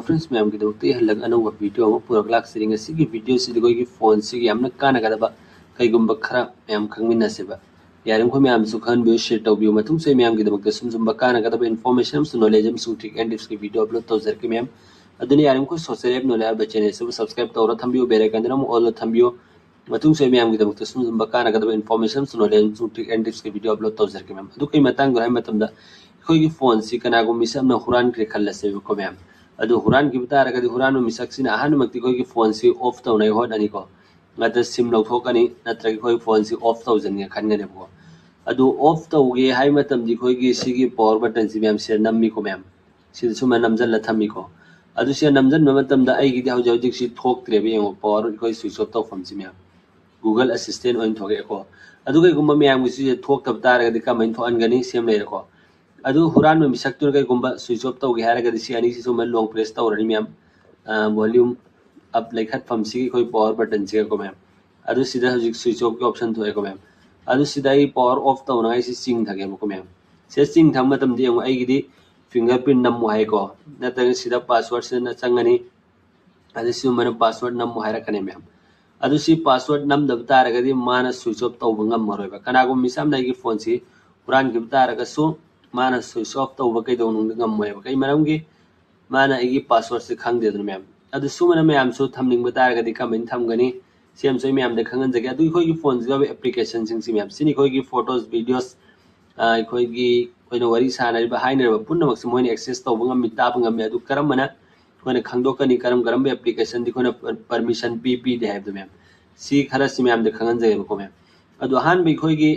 friends ma'am की दौते हलग अनौब video अमा पुरक लाक्सरी ngasi वीडियो से कोई फोन से यामना कानागदबा कईगुंबा खरा मैम खंगमिनसेबा यारम को मैम सु खन बे शेयर तौबियो मतुंग से मैम की दबक सुम कानागदबा इन्फॉर्मेशन सु नॉलेज हम सु ट्रिक एंड टिप्स की वीडियो अपलोड तौजर के मैम अदुनी यारम को सोशल ऐप नॉलेज बचने से सब्सक्राइब तौरा थंबियो बेल आइकन नम ऑल थंबियो मतुंग से मैम की दबक सुम कानागदबा इन्फॉर्मेशन सु नॉलेज हम सु ट्रिक एंड टिप्स की वीडियो अपलोड तौजर के मैम अदु कई मतंग है मतमदा कोई फोन से कनागो मिसम न हुरान के खल्लसे को मैम अदु हुरान की बतारगदि हुरान मिसक्सिना अहानमक्ति कोई फोन से ऑफ तौनाय होदनी को नत्र सिम लौथोकनी नत्र कोई फोन से ऑफ तौजनी खनगने को अदु ऑफ तौगे हाय मतमदि कोई सिगी पावर बटन से मैम से नम्मी को मैम सिदसुम नमजल थम्मी को अदु से नमजन मतमदा आइगिदि हौजौजिक सि थोक्त्रेबे यंगो पावर कोई स्विच ऑफ तौफम से मैम गूगल असिस्टेंट ओइन थोगे को अदु कईगुंबा मैम से थोक्तब तारगदि कमैन थोअनगनी सेम लेर को अदु हुरान में मिसक्तुर कईगुंबा स्विच ऑफ तौगे हारगदि सि अनि सिसु मन लॉन्ग प्रेस तौरनी मैम वॉल्यूम अप लेखत फम सी कोई पावर बटन से को मैम अदु सिदा हजिक स्विच ऑफ के ऑप्शन थोए को मैम अदु सिदा ई पावर ऑफ तौना सि सिंग थगे को मैम से सिंग थम मतम दि आइगिदि फिंगरप्रिंट नम हाय को नतग सिदा पासवर्ड से न चंगनी अदु सि मन पासवर्ड नम हायरकने मैम अदु सि पासवर्ड नम दब तारगदि मान स्विच ऑफ तौब ngam कनागो मिसाम नाइगी फोन से हुरान की तारगसु माना स्विच ऑफ तौब कईदौनुंग ngam कई मरमगी माना एगी पासवर्ड से खंगदे मैम अदु सुमन मैम सु थमनिंग तारगदि कमेंट थमगनी सेम सोई मैम दे खंगन जगे अदु कोई फोन से एप्लीकेशन सिंग मैम सिनी कोई फोटोज वीडियोस कोई कोई वरी सानरिबा हाइनरबा पुनमक से मोइन एक्सेस तौब ngam ताब ngam अदु करमना कोने खंगदोकनी करम एप्लीकेशन दि कोने परमिशन पी दे हैब मैम सी खरा सि मैम दे खंगन जगे को मैम अदु हान बि कोई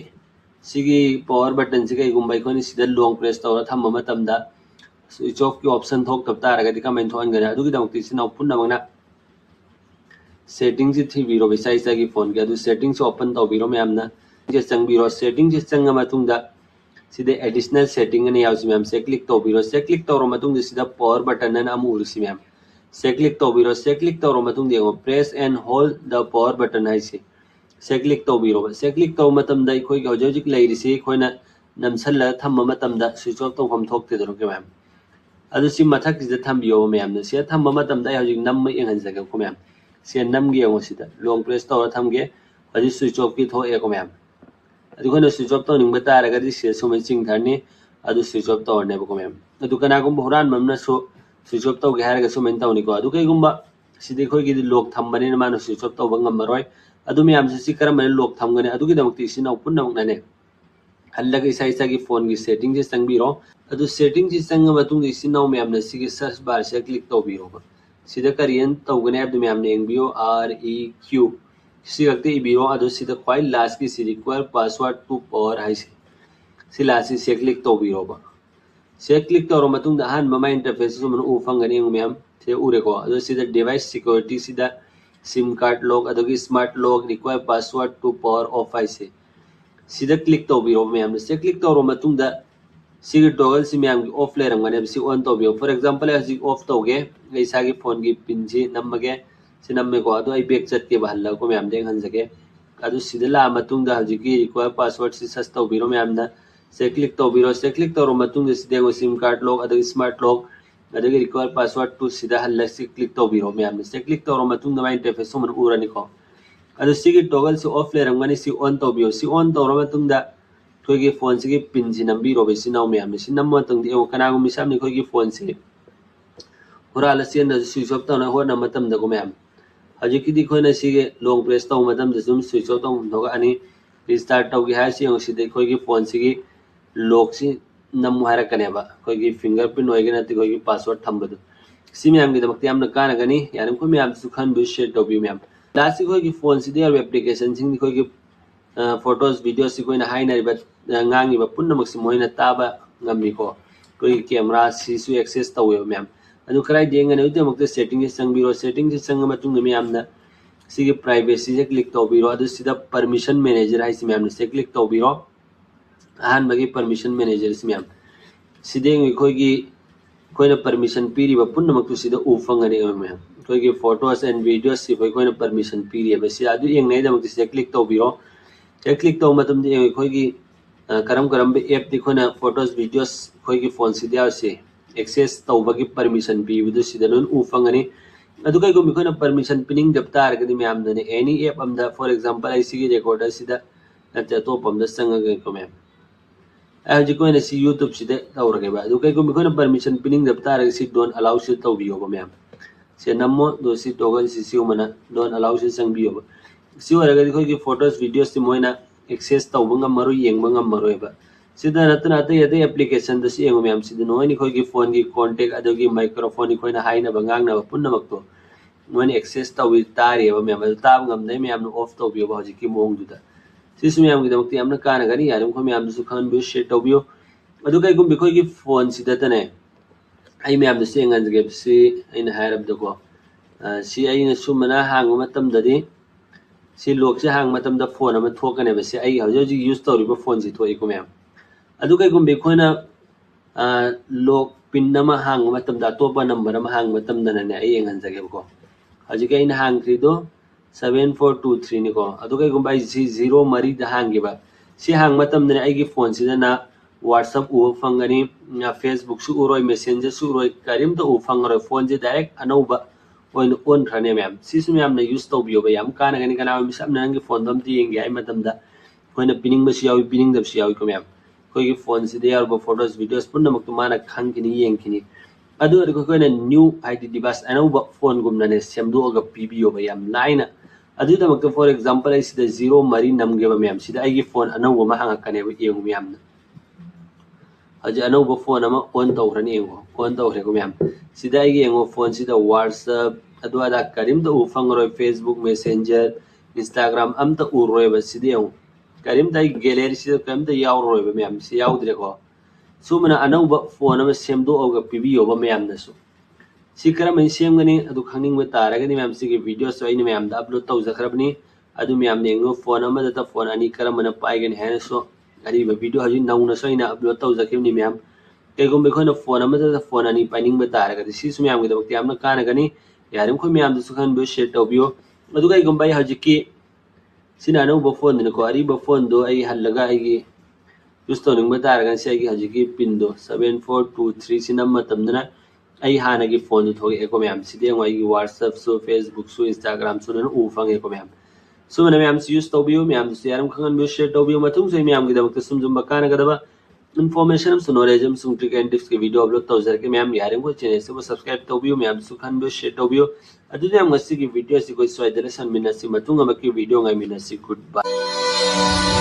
सिगी पावर बटन से कईगुंबा कोनी सिदा लॉन्ग प्रेस तौरा थम मतमदा स्विच ऑफ की ऑप्शन थोक तब तारगदि कमेंट थोअनगने अदुगी दमक्ति सिनाउ पुनमगना सेटिंग से थी बीरो बिसाइसा की फोन के अदु सेटिंग से ओपन तौबिरो मैमना जे चंगबिरो सेटिंग से चंग मतुंगदा सिदे एडिशनल सेटिंग ने याउसी मैम से क्लिक तौबिरो से क्लिक तौरो मतुंग सिदा पावर बटन न अमु उरसी मैम से क्लिक तौबिरो से क्लिक तौरो मतुंग देगो press and hold the power button हाइसे से क्लिक तौबिरो से क्लिक तौ मतमदा इखोई हौजौजिक लेरिसे इखोइना नमसल थम मतमदा स्विच ऑफ तौफम थोक्ते दरो के मैम अदु सि मथक सिदा थम्बियो मैम न से थम मतमदा हौजिक नम एंगन जगे को मैम से नमगे यंगो सिदा लॉन्ग प्रेस तौरा थमगे हजि स्विच ऑफ की थोए को मैम अदु कोना स्विच ऑफ तौ निंग तारगदि से सुमै चिंगथरनी अदु स्विच ऑफ तौरने को मैम अदु कनागुम हुरान ममना सो स्विच ऑफ तौगे हारगा सुमै तौनी को अदु कईगुंबा सिदे खोई गिदि लॉक थमबने मानो स्विच ऑफ तौब ngam अदु मैम से करम लॉक थमगने अदुगी दमक्ति सिना पुनमगने हल्लग इसा की फोन की सेटिंग से चंगबिरो अदु सेटिंग से चंग मतुंग सिनाउ मैम ने सिगी सर्च बार से क्लिक तौबिरो सिदा करियन तौगने अदु मैम ने एंबियो REQ सिगते इबिरो अदु सिदा क्वाइ लास्ट की रिक्वायर पासवर्ड टू पावर हाइसे सिलासी से क्लिक तौबिरो से क्लिक तौरो मतुंग हान ममा इंटरफेस सुमन उ फंगने मैम से उरे को अदु सिदा डिवाइस सिक्योरिटी सिदा सिम कार्ड लॉक अदुगी smart lock require password to power off हाइसे सिदा क्लिक तौबिरो मैम से क्लिक तौरो मतुंग सिगी टॉगल से मैम की ऑफ लेरंगने से ऑन तौबियो फॉर एग्जांपल हजि ऑफ तौगे ऐसा की फोन की पिन से नमगे से नम्मे को अदु आई बैक चट के बहल को मैम दे हंजगे अदु सिदा ला मतुंग हजि की रिक्वायर पासवर्ड से सस तौबिरो मैम ना से क्लिक तौबिरो से क्लिक तौरो मतुंग सिदे सिम कार्ड लॉक अदु स्मार्ट लॉक अदुगी रिक्वायर पासवर्ड टू सिदा हल्ला से क्लिक तौबिरो मैम से क्लिक तौरो मतुंग मा इंटरफेस सुमन उरनी को अदु सिगी टॉगल से ऑफ लेरंगने से ऑन तौबियो से ऑन तौरो मतुंग कोई फोन से पिन से नंबीरो सिनाउ मैम से नम कनागो मिसाम कोई फोन से हुराल चेन स्विच ऑफ तौना होना को मैम हजिकी खोना लॉन्ग प्रेस तौ सूम स्विच ऑफ तौनी रिस्टार्ट तौगे है कोई फोन से लॉक से नम हारकनेबा कोई फिंगरप्रिंट होगना कोई पासवर्ड थम्बद सी मैम की कानगनी यानी कोई मैम खन शेयर तौबी मैम लास्ट कोई फोन से एप्लीकेशन कोई फोटोज वीडियो से कोई हाइनरिबा ngangiba punnamak si moina taba ngammi ko koi camera sisu access tawe ma'am adu krai dengane ude mukte setting se changbiro setting se changma tung ma'am na sigi privacy se click tawbiro adu sida permission manager hai si ma'am ne se click tawbiro ahan bagi permission manager si ma'am sideng koi gi कोई permission पीरीबा पुन्नमक सिदा उफंगने ma'am कोई photos and videos से कोई permission पीरीबा सि अदु यंगनै दमक से click तौबिरो click तौ मतम दि कोई करम करम एप दि खोना फोटोज वीडियोस कोई फोन से दिया से एक्सेस तौबगी परमिशन पीबदु सिदनुन उफंगनी अदु कई गुम कोना परमिशन पिनिंग जब तारगदी मैम ने एनी ऐप अमदा for example I C recorder सिदा नते तो पमदा संगगे को मैम आज कोना सी यूट्यूब सिदा तौरगे बा अदु कई गुम कोना परमिशन पिनिंग जब तारग सी डोंट अलाउ सी तौबियो को मैम से नमो दो सी टोगल सी मना डोंट अलाउ सी संबियो सी ओरगदी कोई की फोटोस वीडियोस ति मोइना एक्सेस तौबंगा मरो येंगबंगा मरोयबा सिदा नतना अतै अतै एप्लीकेशन दस येंगो मैम सिदा नोइनी कोई की फोन की कांटेक्ट अदोगी माइक्रोफोन कोइना हाइना बंगांगना पुन्नमक्तो मोइन एक्सेस तौबि तारेबा मैम ताब ngamdai मैम ऑफ तौबियो हजि की मोंगदुदा सिसु मैम की दमक्ति हमना काना गनी यारम को मैम दुसु खान बि शेयर तौबियो अदु कई गुम बिखोय की फोन सिदा तने आई मैम दुसु एंगनगे सि इन हायरब दको सि आई न सुमना हांग मतम ददि सि लोक से हांग मतम द फोन अमा थोकने बसे आई हजि हजि यूज तौरिबो फोन सि थोइ को मैम अदु कई गुम बिखोयना लोक पिन नमा हांग मतम दा तोपा नंबर अमा हांग मतम दनने आई एंगनजगे को हजि कई न हांग क्रिदो 7423 निको अदु कई गुम बाई 0 मरी द हांगेबा सि हांग मतम दने आई की फोन सिदना WhatsApp उ फंगनी Facebook सु उरोय Messenger सु उरोय करिम तो उ फंगरो फोन जे डायरेक्ट अनौबा ओइन ओन खने मैम सिसु मैम ने यूज तौबियो बा याम काना गनी कना मिसम नंगे फोन दम ति येंगे आई मतम दा कोइना पिनिंग बसि यावी पिनिंग दबसि यावी को मैम कोई की फोन से दे यार फोटोस वीडियोस पुन्ना मक्तु माना खंगिनी येंगिनी अदु अदु कोइना न्यू आईडी डिवाइस अनौबा फोन गुमनाने सेमदोगा पीबियो बा याम लाइना अदु दमक्तु फॉर एग्जांपल आई सिदा 0 मरी नमगे बा मैम सिदा आई की फोन अनौबा मा हांगा कने बा येंगु मैम हजि अनौबा फोन अमा ऑन तौरनी येंगो ऑन तौरे को मैम सिदा आई येंगो फोन सिदा WhatsApp अदु अदा करिम तो उफंगरोय Facebook Messenger Instagram अम तो उरोय बा सिदा येंगो करिम ताई गैलरी सिदा कम तो यावरोय बा मैम सि यावद्रे को सुमना अनौबा फोन अमा सेमदो ओगा पीबियो बा मैम नसु सि करम सेमगनी अदु खंगिंग बा तारगनी मैम सि के वीडियोस आइने मैम दा अपलोड तौजखरबनी अदु मैम नेंगो फोन अमा दा फोन अनि करम मन पाइगन हेनसो अरी वीडियो हजि नौना सोइना अपलोड तौजखिबनी मैम केगुम बेखोना फोन अमा दा फोन अनि पाइनिंग बा तारगदी सिसु मैम के दबक्ति हमना काना गनी यारम खो मैम दुसु खान बो शेयर तौबियो अदु कई गुम बाई हजि की सिना अनौबा फोन दिनको अरीबा फोन दो आई हल्लगा आईगी यूज तौनिंग बा तारगन से आईगी हजि की पिन दो 7423 सिना मतमदना आई हानागी फोन थोगे एको मैम सिदे वाई WhatsApp सो Facebook सो Instagram सो न उफंग एको मैम सुमना मैम यूज तौबियो मैम से यारम खंगन बो शेयर तौबियो मतुंग से मैम की दबक्ति सुमजुम बकाना गदबा इन्फॉर्मेशन सो नॉलेज सो ट्रिक एंड टिप्स के वीडियो अपलोड तौजर के मैम यारम को चैनल से सब्सक्राइब तौबियो मैम सु खन बो शेयर तौबियो अदु मैम ngasi की वीडियो से कोई स्वाइदले सन मिनसी मतुंग अमकी वीडियो ngai मिनसी गुड बाय